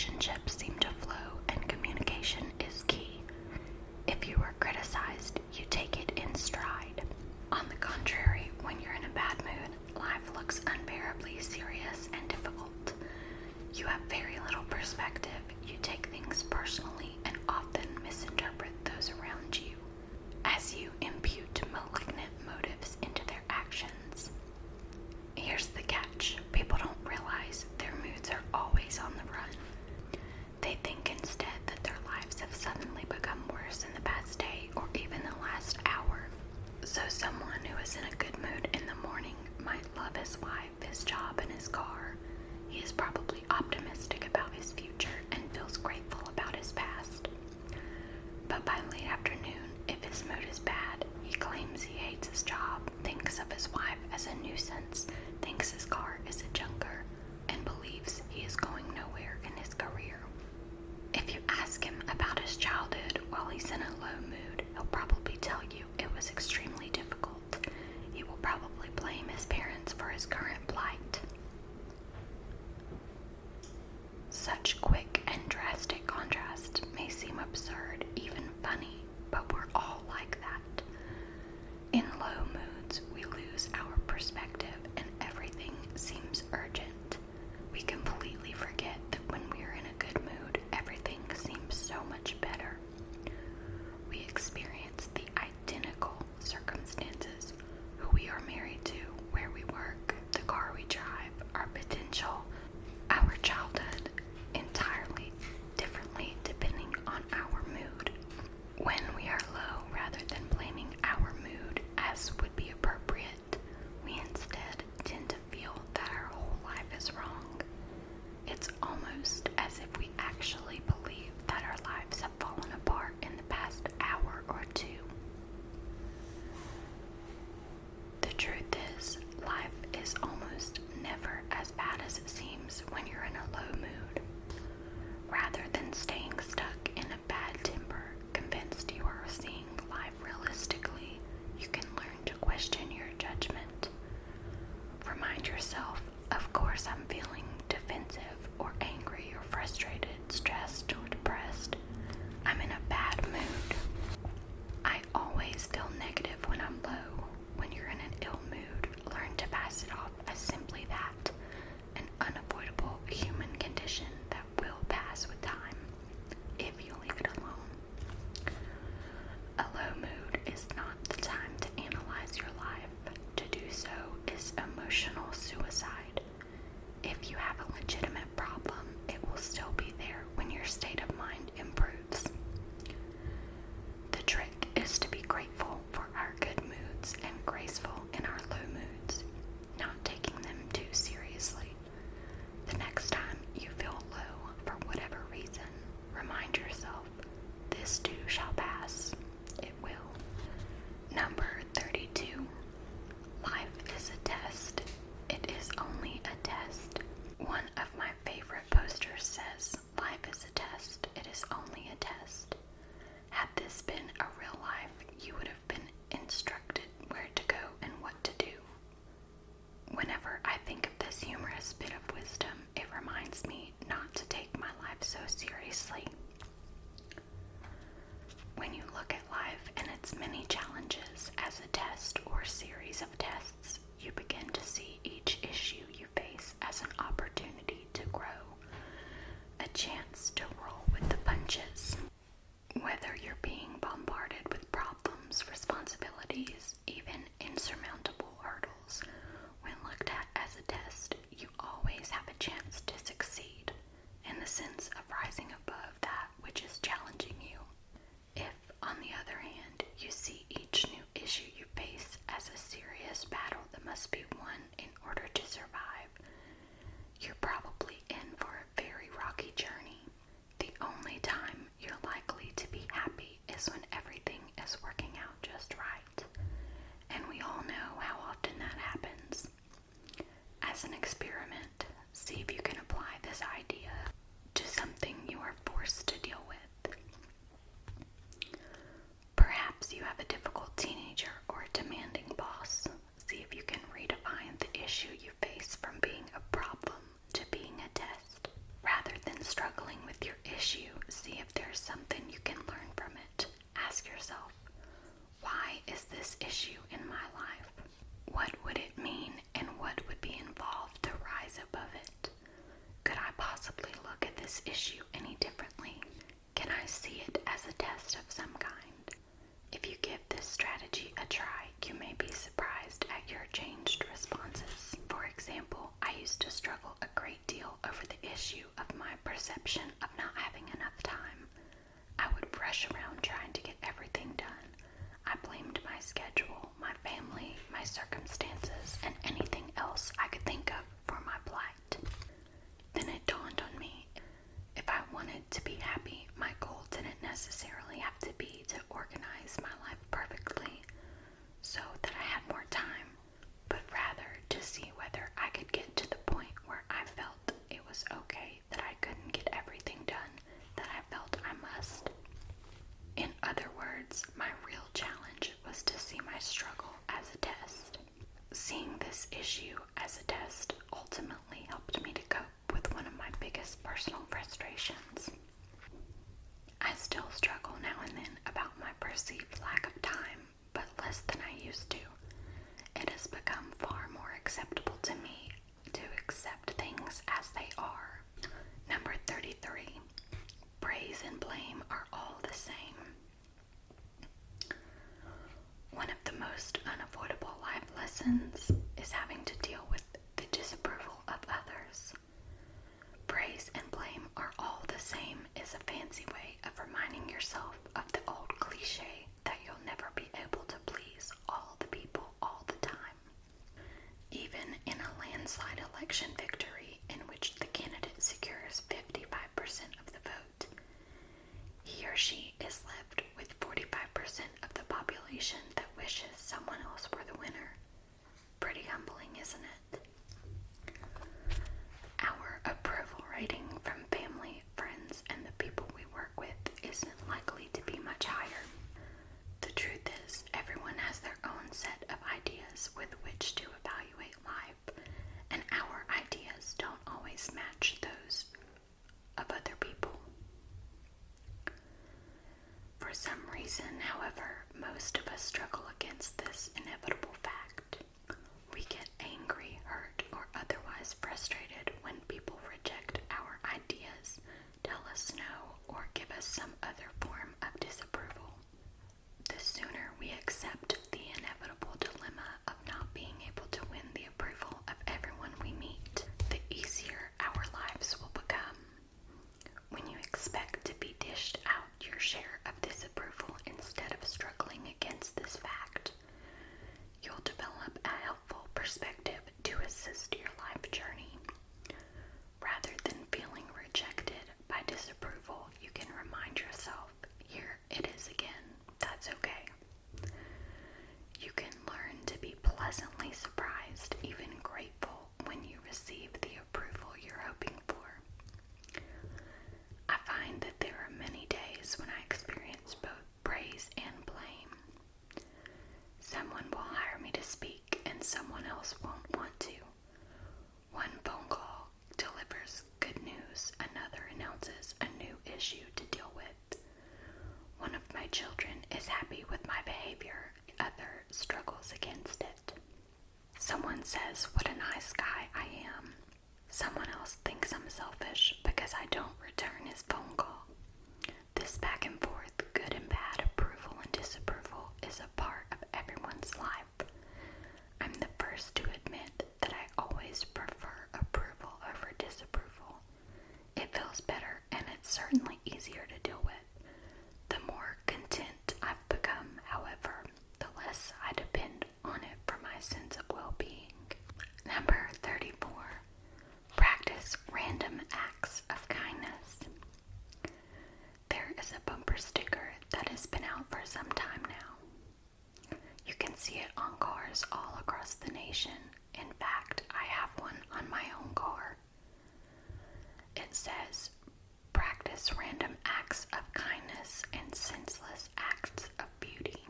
relationships seem to flow and communication is key. If you are criticized, you take it in stride. On the contrary, when you're in a bad mood, life looks unbearably serious and difficult. You have very little perspective, you take things personally, and often misinterpret those around you, as you impute malignant motives into their actions. Here's the catch. People don't realize their moods are always on the run. They think instead that their lives have suddenly become worse in the past day or even the last hour. So someone who is in a good mood in the morning might love his wife, his job, and his car. He is probably optimistic about his future and feels grateful about his past. But by late afternoon, if his mood is bad, he claims he hates his job, thinks of his wife as a nuisance, thinks his car is a junker, and believes he is going nowhere in his career. If you ask him about his childhood while he's in a low mood, he'll probably tell you it was extremely difficult. He will probably blame his parents for his current plight. Such quick and drastic contrast may seem absurd, even funny, but we're all like that. In low moods, we lose our perspective and everything seems urgent. We completely forget that when we're in a good mood, everything seems so much better. We experience the identical circumstances, who we are married to, where we work, the car we drive, our potential, our childhood, entirely differently depending on our mood. When we are low, rather than blaming our mood as would be appropriate, we instead tend to feel that our whole life is wrong. It's almost as if we actually believe that our lives have fallen apart in the past hour or two. The truth is, life is almost never as bad as it seems when you're in a low mood. Rather than staying stuck in a bad temper, convinced you are seeing life realistically, you can learn to question your judgment. Remind yourself, of course I'm feeling defensive or angry or frustrated, stressed or depressed. I'm in a bad mood. I always feel negative when I'm low. When you're in an ill mood, learn to pass it off as simply that, an unavoidable human condition that will pass with time, if you leave it alone. A low mood is not the time to analyze your life. To do so is emotional suicide. If you have a legitimate problem, it will still be there when your state of mind improves. The trick is to be grateful for our good moods and graceful in our low moods, not taking them too seriously. The next time you feel low for whatever reason, remind yourself, this too shall pass. It will. Number 32. Life is a test. It is only a test. One of my favorite posters says, life is a test. It is only a test. Had this been a real life, you would have been instructed where to go and what to do. Whenever I think of this humorous bit of wisdom, it reminds me not to take my life so seriously. When you look at life and its many challenges as a test or series of tests, you begin to see each issue you face as an opportunity to grow, a chance to roll with the punches. Whether you're being bombarded with problems, responsibilities, even insurmountable hurdles, when looked at as a test, you always have a chance to succeed, in the sense of rising above that which is challenging you. If, on the other hand, you see each new issue you face as a serious battle that must be won in order to survive, you're probably in for a very rocky journey. your issue, see if there's something you can learn from it. Ask yourself, why is this issue in my life? What would it mean and what would be involved to rise above it? Could I possibly look at this issue any differently? Can I see it as a test of some kind? If you give this strategy a try, you may be surprised at your changed responses. For example, I used to struggle a great deal over the issue of my perception of not having enough time. I would rush around trying to get everything done. I blamed my schedule, my family, my circumstances, and anything else I could think of for my plight. Then it dawned on me, if I wanted to be happy, my goal didn't necessarily have to be to organize my life perfectly so that I had more time, but rather to see whether I could get to the point where I felt it was okay that I couldn't get everything done that I felt I must. In other words, my real challenge was to see my struggle as a test. Seeing this issue as a test ultimately helped me to cope with one of my biggest personal frustrations. I still struggle now and then about my perceived lack of time, but less than I used to. It has become far more acceptable to me to accept things as they are. Number 33. Praise and blame are all the same. One of the most unavoidable life lessons is having to deal with the disapproval of others. Praise and blame are all the same is a fancy way of reminding yourself of the old cliche that you'll never be able to please all the people all the time. Even in a landslide election victory in which the candidate secures 55% of the vote, he or she is left with 45% of the population that wishes someone else were the winner. Pretty humbling, isn't it? Our approval rating from family, friends, and the people we work with isn't likely to be much higher. The truth is, everyone has their own set of ideas with which to evaluate life, and our ideas don't always match those of other people. For some reason, however, most of us struggle against this inevitable fact. We get angry, hurt, or otherwise frustrated when people reject our ideas, tell us no, or give us some other form of disapproval. The sooner we accept the inevitable dilemma of not being able to win the approval of everyone we meet, the easier our lives will become. When you expect to be dished out your share of disapproval instead of struggling against this fact, you'll develop a helpful perspective to assist your life journey. Rather than feeling rejected by disapproval, you can remind yourself, here it is again, that's okay. You can learn to be pleasantly surprised, even grateful, when you receive the approval you're hoping for. I find that there are many days when I experience both praise and blame. Someone will hire me to speak and someone else won't want to. One phone call delivers good news, another announces a new issue to deal with. One of my children is happy with my behavior, the other struggles against it. Someone says what a nice guy I am. Someone else thinks I'm selfish because I don't return his phone call. This back and forth, good and bad approval and disapproval is a part of everyone's life. I'm the first to admit that I always prefer approval over disapproval. It feels better and it's certainly easier to deal with. The more content I've become, however, the less I depend on it for my sense of well-being. Number 34. Practice random acts of kindness. There is a bumper sticker that has been out for some time now. You can see it on cars all across the nation. In fact, I have one on my own car. It says, practice random acts of kindness and senseless acts of beauty.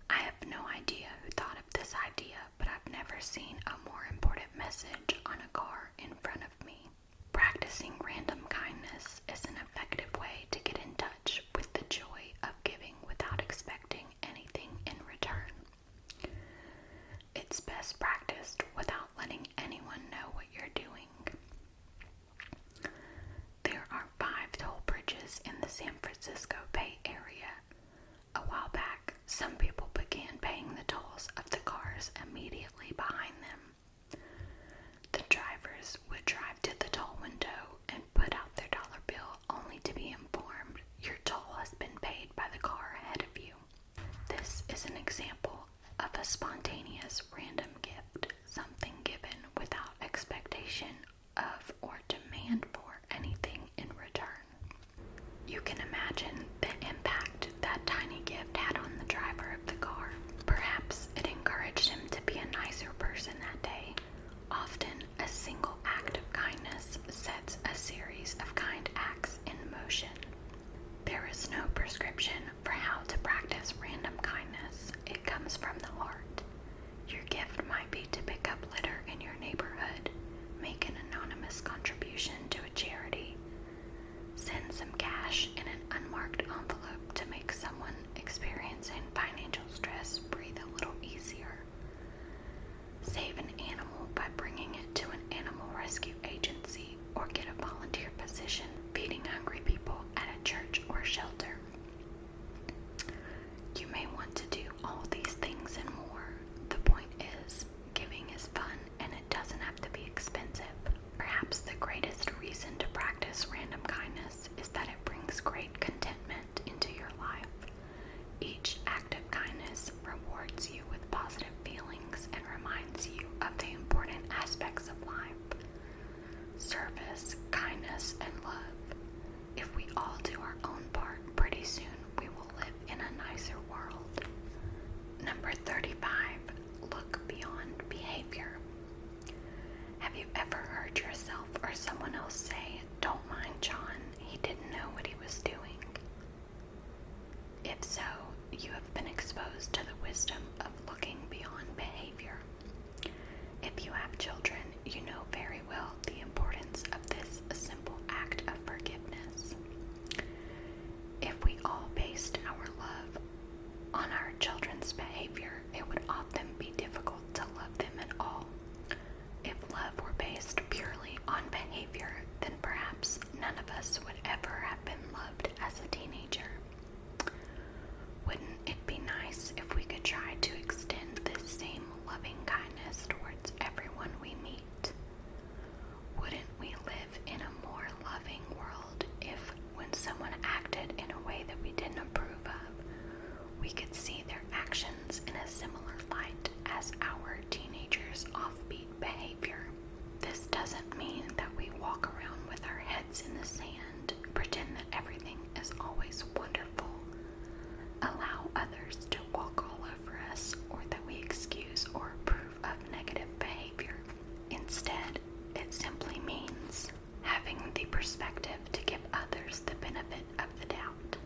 I have no idea who thought of this idea, but I've never seen a more important message on a car in front of me. Practicing random kindness series of kind acts in motion. There is no prescription for how to practice random kindness. It comes from the heart. Your gift might be to pick up litter in your neighborhood, make an anonymous contribution to a charity, send some cash in an unmarked envelope to make someone experiencing financial stress breathe a little easier, save an animal by bringing it to an animal rescue agency, or get a volunteer position feeding hungry people at a church or shelter. You may want to do all these things and more. The point is, giving is fun and it doesn't have to be expensive. Perhaps the greatest reason to practice random kindness is that it brings great contentment into your life. Each act of kindness rewards you with positive feelings and reminds you of the important aspects of life: service, kindness, and love. If we all do our own part, pretty soon we will live in a nicer world. Number 35, look beyond behavior. Have you ever heard yourself or someone else say, "Don't mind John, he didn't know what he was doing"? If so, you have been exposed to the wisdom of looking beyond behavior. If you have children, you know very well the importance of this simple act of forgiveness. If we all based our love on our children's behavior, it would often be difficult to love them at all. If love were based purely on behavior, then perhaps none of us would ever have been loved as a teenager. Wouldn't it be nice if we could try to extend this same loving kindness towards everyone we meet? Wouldn't we live in a more loving world if, when someone acted in a way that we didn't approve of, we could see their actions in a similar light as our teenagers' offbeat behavior? This doesn't mean that we walk around with our heads in the sand, pretend that everything is always wonderful, allow others to walk all over us, or that we excuse or approve of negative behavior. Instead, it simply means having the perspective to give others the benefit of the doubt.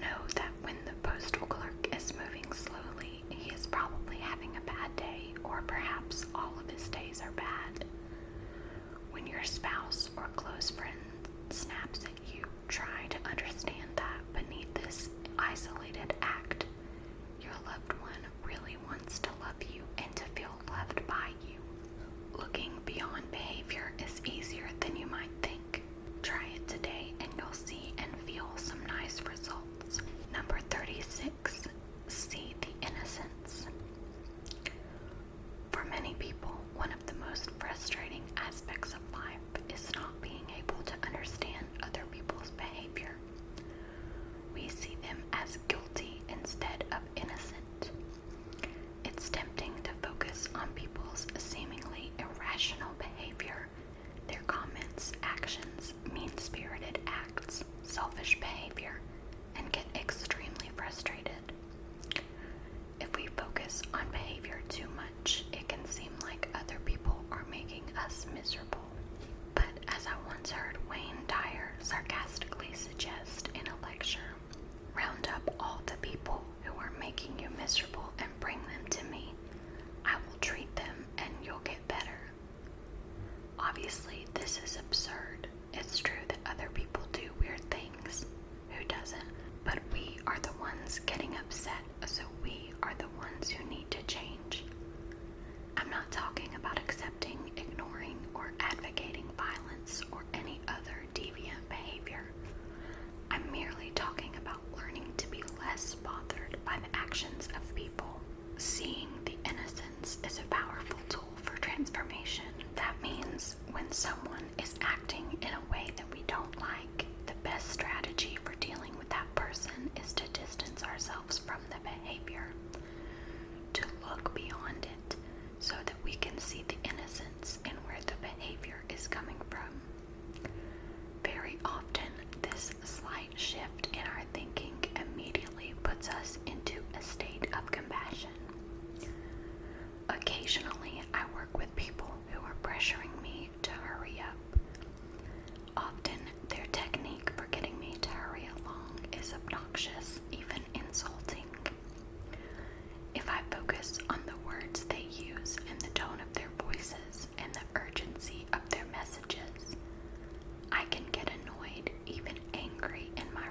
Know that when the postal clerk is moving slowly, he is probably having a bad day, or perhaps all of his days are bad. When your spouse or close friend snaps at you, try to understand that beneath this isolated act, your loved one really wants to love you and to feel loved by you. Looking beyond behavior is easier than you might think. Try it today and you'll see and feel some nice results. Number 36, see the innocence. For many people, one of the most frustrating aspects of life is not being able to understand other people's behavior. We see them as guilty instead of innocent. It's tempting to focus on people's seemingly irrational behavior, their comments, actions, mean-spirited acts, selfish behavior, and get extremely frustrated. If we focus on behavior too much, it can seem like other people are making us miserable. But as I once heard Wayne Dyer sarcastically suggest in a lecture, round up all the people who are making you miserable and bring them to me. I will treat them and you'll get better. Obviously, this is absurd. It's true that other people do weird things. Who doesn't? But we are the ones getting upset, so we are the ones who need to change. I'm not talking about accepting, ignoring, or advocating violence or any other deviant behavior. I'm merely talking about learning to be less bothered by the actions of people. Seeing the innocence is a powerful tool for transformation. That means when someone is acting in a way that we don't like, the best strategy for dealing with that person is to distance ourselves from the behavior, to look beyond it, so that we can see the innocence in where the behavior is coming from. Very often, this slight shift in our thinking immediately puts us into a state of compassion. Occasionally, I work with people who are pressuring me to hurry up.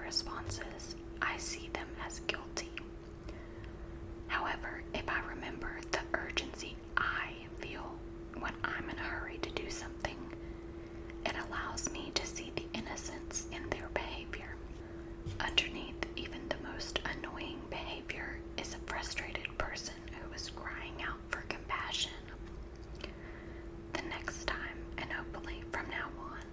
responses, I see them as guilty. However, if I remember the urgency I feel when I'm in a hurry to do something, it allows me to see the innocence in their behavior. Underneath even the most annoying behavior is a frustrated person who is crying out for compassion. The next time, and hopefully from now on,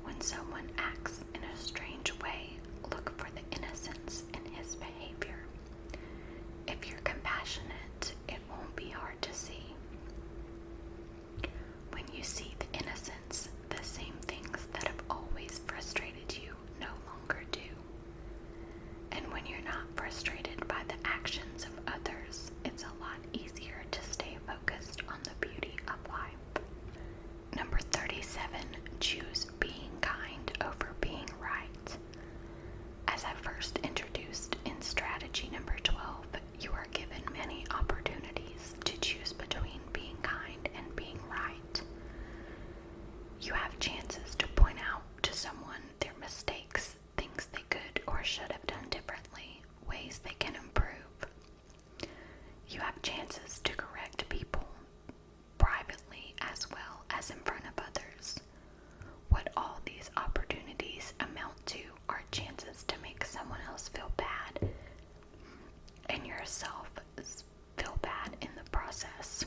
when someone acts in a strange way, look for the innocence in his behavior. If you're compassionate, it won't be hard to see. When you see the innocence, the same things that have always frustrated you no longer do. And when you're not frustrated by the actions of others, it's a lot easier to stay focused on the beauty of life. Number 37, choose being kind over being right. As I first introduced in strategy number 12, you are given many opportunities to choose between being kind and being right. You have chances to point out to someone their mistakes, things they could or should have done differently, ways they can improve. You have chances to correct people, privately as well as in front of others. What all these opportunities amount to are chances to make someone else feel bad and yourself feel bad in the process.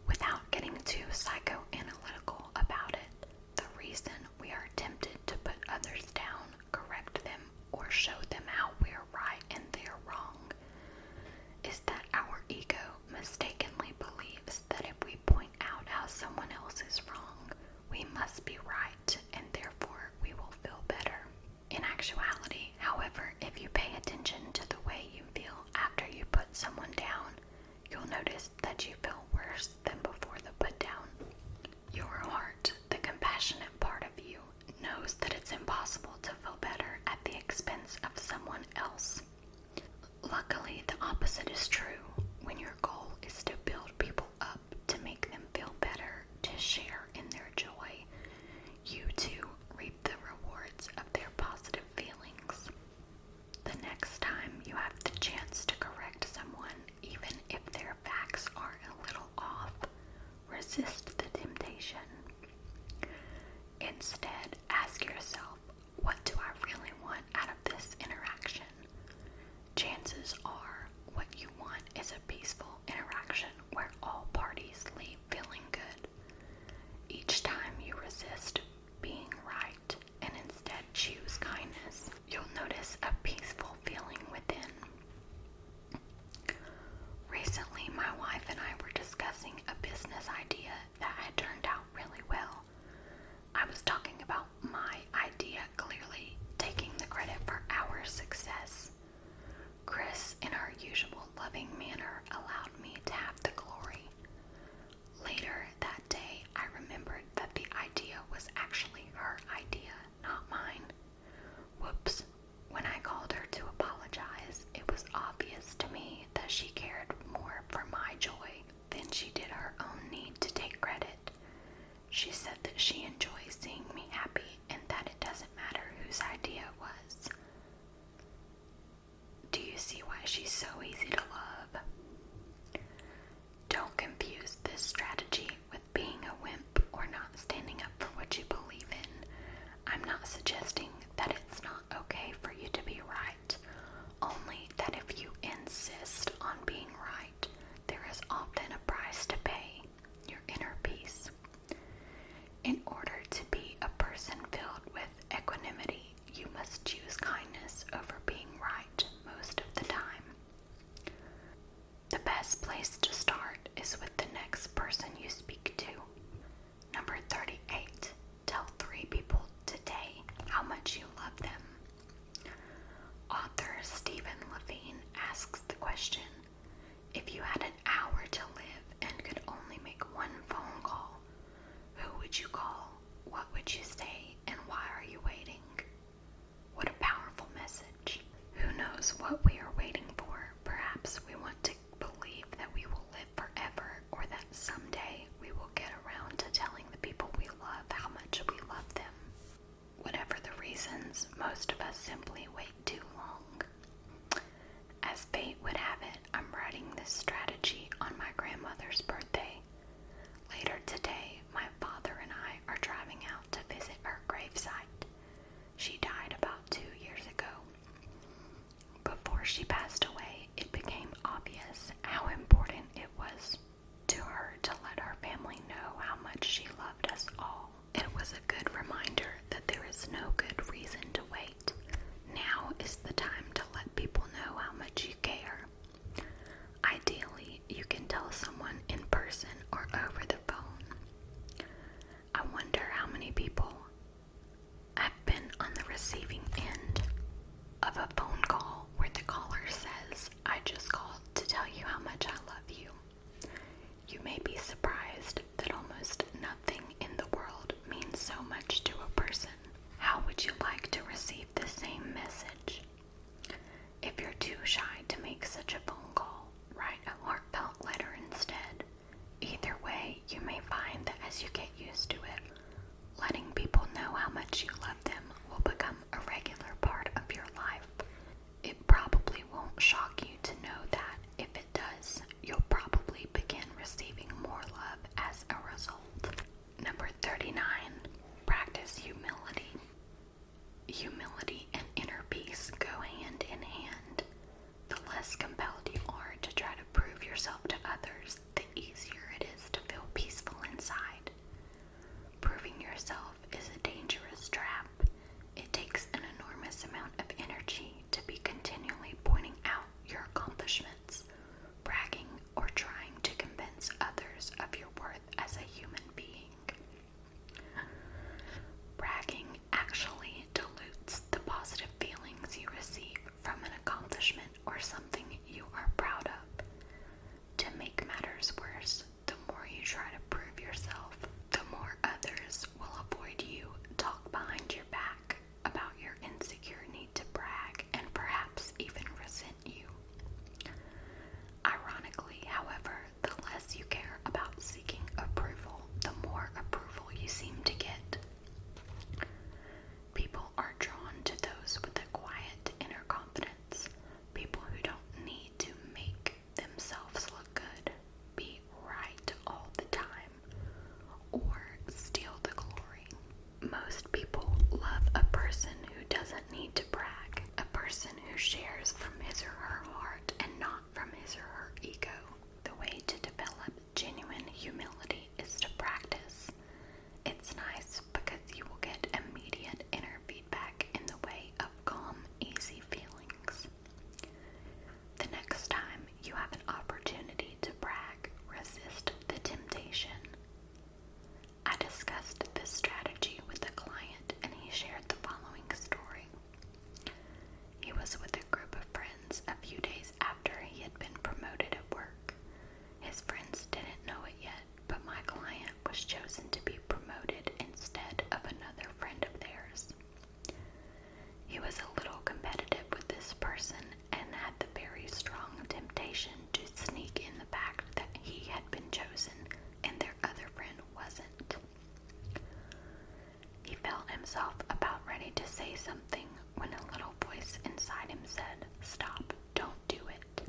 Without getting too psychoanalytical about it, the reason we are tempted to put others down, correct them, or show them how we're right and they're wrong is that our ego mistakenly believes that if we point out how someone else is wrong, we must be right, and therefore we will feel better. In actuality, however, if you pay attention to the way you feel after you put someone down, you'll notice that you feel worse than before the put down. Your heart, the compassionate part of you, knows that it's impossible to feel better at the expense of someone else. Luckily, the opposite is true. When your goal is to build people up, to make them feel better, to share in their joy, you too reap the rewards of their positive feelings. The next time you have the chance to correct someone, even if their facts are a little off, resist the temptation. Instead, ask yourself, what do I really want out of this interaction? Chances are what you want is a peaceful interaction where all parties leave feeling good. Each time you resist being right and instead choose kindness, you'll notice a peaceful feeling within. Recently, my wife and I were discussing a business idea that had turned out really well. I was talking about my idea clearly, taking the credit for our success. Chris, in her usual loving manner, allowed me to have the glory. Later that day, I remembered that the idea was actually her idea, not mine. Whoops. When I called her to apologize, it was obvious to me that she cared more for my joy than she did her own need to take credit. She said that she enjoys seeing me happy and that it doesn't matter whose idea it was. Do you see why she's so easy to love? Don't confuse this strategy with being a wimp or not standing up for what you believe in. I'm not suggesting that it's not okay for you to be right, only that if you insist on being right, there is often a price to pay, your inner peace. In order to be a person filled with equanimity, you must choose kindness over being right most of the time. The best place to start is with the next person you speak to. Number 38. Tell 3 people today how much you love them. Author Stephen Levine asks the question, if you had an hour to live and could only make one phone call, who would you call? What would you say? And why are you waiting? What a powerful message. Who knows what we are waiting for? Perhaps we want to believe that we will live forever or that someday we reasons, most of us simply wait too long. As fate would have it, I'm writing this strategy on my grandmother's birthday. Later today, my father and I are driving out to visit her gravesite. She died about 2 years ago. Before she passed away, it became obvious how important it was to her to let her family know how much she loved us all. It was a good reminder that there is no good reason to wait. Now is the time to let people know how much you care. Ideally, you can tell someone in person or over the phone. I wonder how many people have been on the receiving end of a phone call where the caller says, "I just called to tell you how much I love you." You may be surprised that almost nothing in the world means so much to a person. How would you like to receive the same message? If you're too shy to make such a phone call, write a heartfelt letter instead. Either way, you may find that as you get used to it, letting people know how much you love them will become a regular part of your life. It probably won't shock you to know that if it does, you'll probably begin receiving more love as a result. Number 39, practice humility. Humility and inner peace go hand in hand. The less compelled you are to try to prove yourself to others, the easier it is to feel peaceful inside. Proving yourself is a dangerous trap. It takes an enormous amount of energy to be continually pointing out your accomplishments, bragging, or trying to convince others of your worth as a human being. Bragging actually dilutes the positive feelings you receive from an accomplishment or something you are proud of. To make matters worse, the more you try to prove yourself, the more others will avoid you, talk behind your back about your insecure need to brag, and perhaps even resent you. Ironically, however, the less you care about seeking approval, the more approval you seem to get. People are drawn to those with a quiet inner confidence, people who don't need to make themselves look good, be right all the time, or steal the glory. Most people love a person who doesn't need to brag, a person who shares from his or her heart and not from his or her ego. The way to develop genuine humility is to practice. It's nice because you will get immediate inner feedback in the way of calm, easy feelings. The next time you have an opportunity to brag, resist the temptation. I discussed this strategy with a client and he shared the following story. He was with a group of friends a few days after he had been promoted at work. His friends didn't know it yet, but my client was chosen to be promoted instead of another friend of theirs. He was a little competitive with this person and had the very strong temptation to sneak in the fact that he had been chosen and their other friend wasn't. He felt himself about ready to say something when a little voice inside him said, "Stop, don't do it."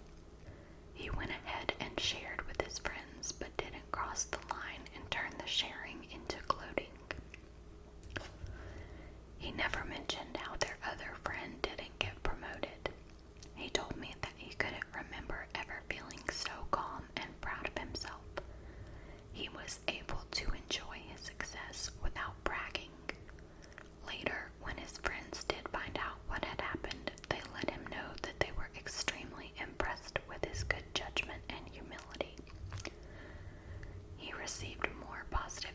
He went ahead and shared with his friends, but didn't cross the line and turn the sharing into gloating. He never mentioned how their other friend didn't get promoted. He told me that he couldn't remember ever feeling so calm and proud of himself. He was able to enjoy his success without bragging. Later, when his friends did find out what had happened, they let him know that they were extremely impressed with his good judgment and humility. He received more positive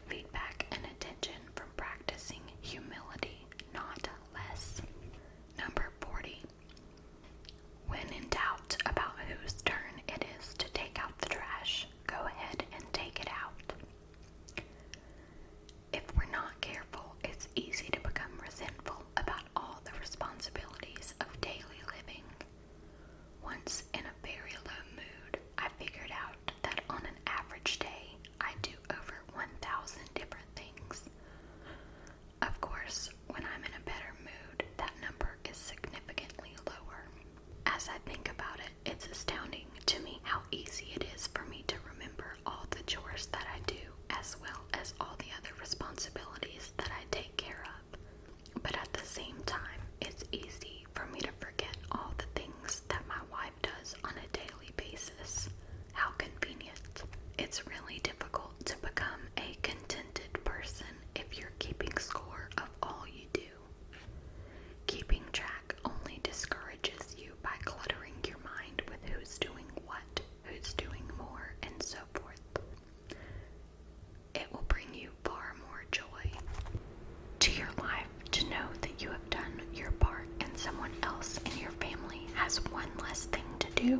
has one less thing to do